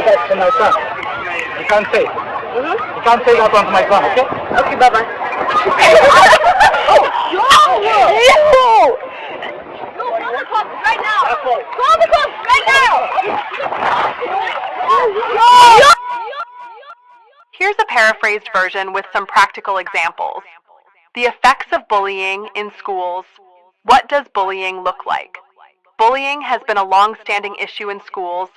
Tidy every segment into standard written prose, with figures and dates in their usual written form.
that to my son. You can't say it. You can't say that onto my son, okay? Okay, bye-bye. Call the cops right now! Call the cops right now! Here's a paraphrased version with some practical examples. The effects of bullying in schools. What does bullying look like? Bullying has been a long-standing issue in schools,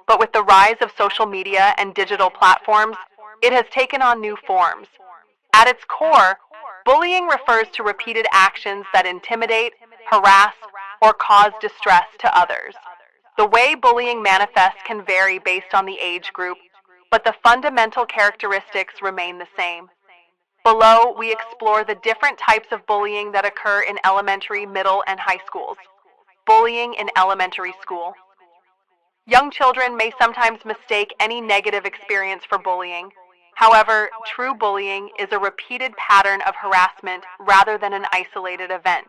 but with the rise of social media and digital platforms, it has taken on new forms. At its core, bullying refers to repeated actions that intimidate, harass, or cause distress to others. The way bullying manifests can vary based on the age group, but the fundamental characteristics remain the same. Below, we explore the different types of bullying that occur in elementary, middle, and high schools. Bullying in elementary school. Young children may sometimes mistake any negative experience for bullying. However, true bullying is a repeated pattern of harassment rather than an isolated event.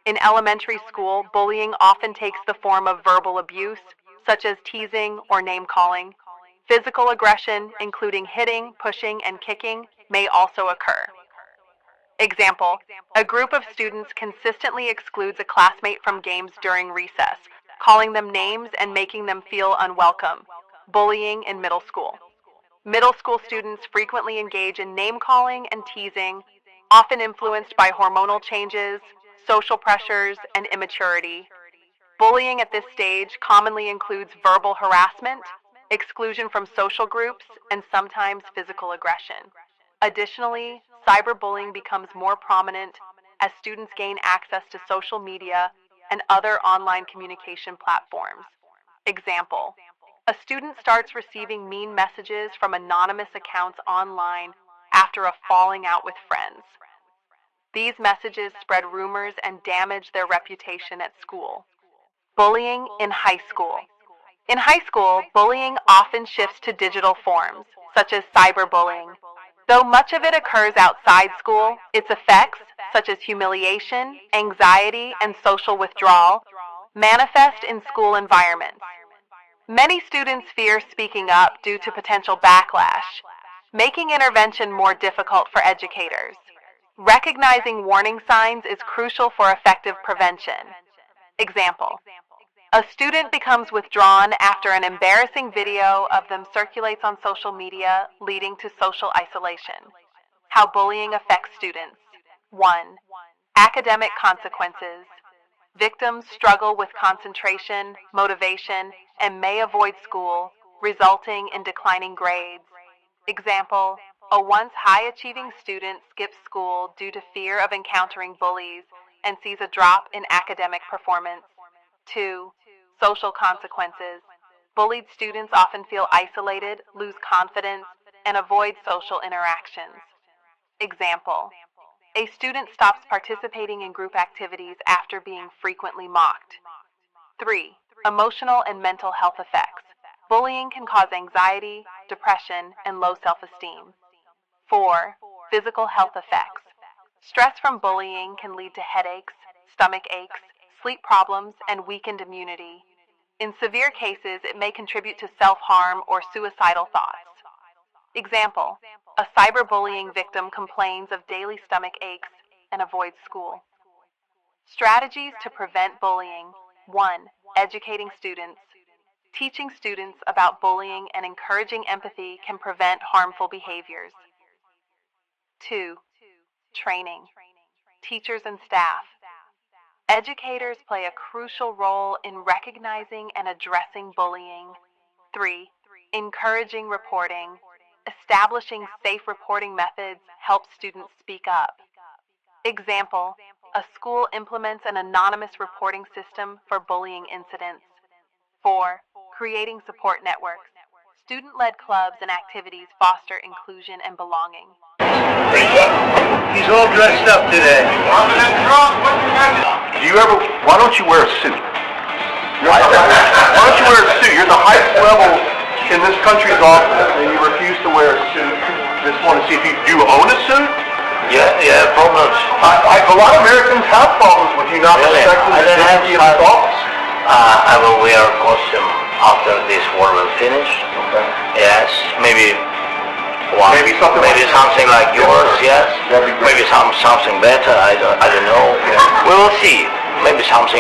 In elementary school, bullying often takes the form of verbal abuse, such as teasing or name-calling. Physical aggression, including hitting, pushing, and kicking, may also occur. Example, a group of students consistently excludes a classmate from games during recess, calling them names and making them feel unwelcome. Bullying in middle school. Middle school students frequently engage in name-calling and teasing, often influenced by hormonal changes, social pressures, and immaturity. Bullying at this stage commonly includes verbal harassment, exclusion from social groups, and sometimes physical aggression. Additionally, cyberbullying becomes more prominent as students gain access to social media and other online communication platforms. Example, a student starts receiving mean messages from anonymous accounts online after a falling out with friends. These messages spread rumors and damage their reputation at school. Bullying in high school. In high school, bullying often shifts to digital forms, such as cyberbullying. Though much of it occurs outside school, its effects, such as humiliation, anxiety, and social withdrawal, manifest in school environments. Many students fear speaking up due to potential backlash, making intervention more difficult for educators. Recognizing warning signs is crucial for effective prevention. Example, a student becomes withdrawn after an embarrassing video of them circulates on social media, leading to social isolation. How bullying affects students. 1. Academic consequences. Victims struggle with concentration, motivation, and may avoid school, resulting in declining grades. Example, a once high-achieving student skips school due to fear of encountering bullies and sees a drop in academic performance. 2. Social consequences. Bullied students often feel isolated, lose confidence, and avoid social interactions. Example, a student stops participating in group activities after being frequently mocked. 3. Emotional and mental health effects. Bullying can cause anxiety, depression, and low self-esteem. 4. Physical health effects. Stress from bullying can lead to headaches, stomach aches, sleep problems, and weakened immunity. In severe cases, it may contribute to self-harm or suicidal thoughts. Example, a cyberbullying victim complains of daily stomach aches and avoids school. Strategies to prevent bullying. 1. Educating students. Teaching students about bullying and encouraging empathy can prevent harmful behaviors. 2. Training. Teachers and staff. Educators play a crucial role in recognizing and addressing bullying. 3. Encouraging reporting. Establishing safe reporting methods helps students speak up. Example, a school implements an anonymous reporting system for bullying incidents. 4. Creating support networks. Student-led clubs and activities foster inclusion and belonging. He's all dressed up today. Why don't you wear a suit? Why don't you wear a suit? You're the highest level in this country's office, and you refuse to wear a suit. Just want to see if you own a suit? Yeah, problems. A lot of Americans have problems with you not respecting the dignity of the office. I will wear a costume after this war will finish. Okay. Yes, maybe one. Maybe something like yours, yes. That'd be great. Maybe something better, I don't know. Yeah. We will see. Maybe something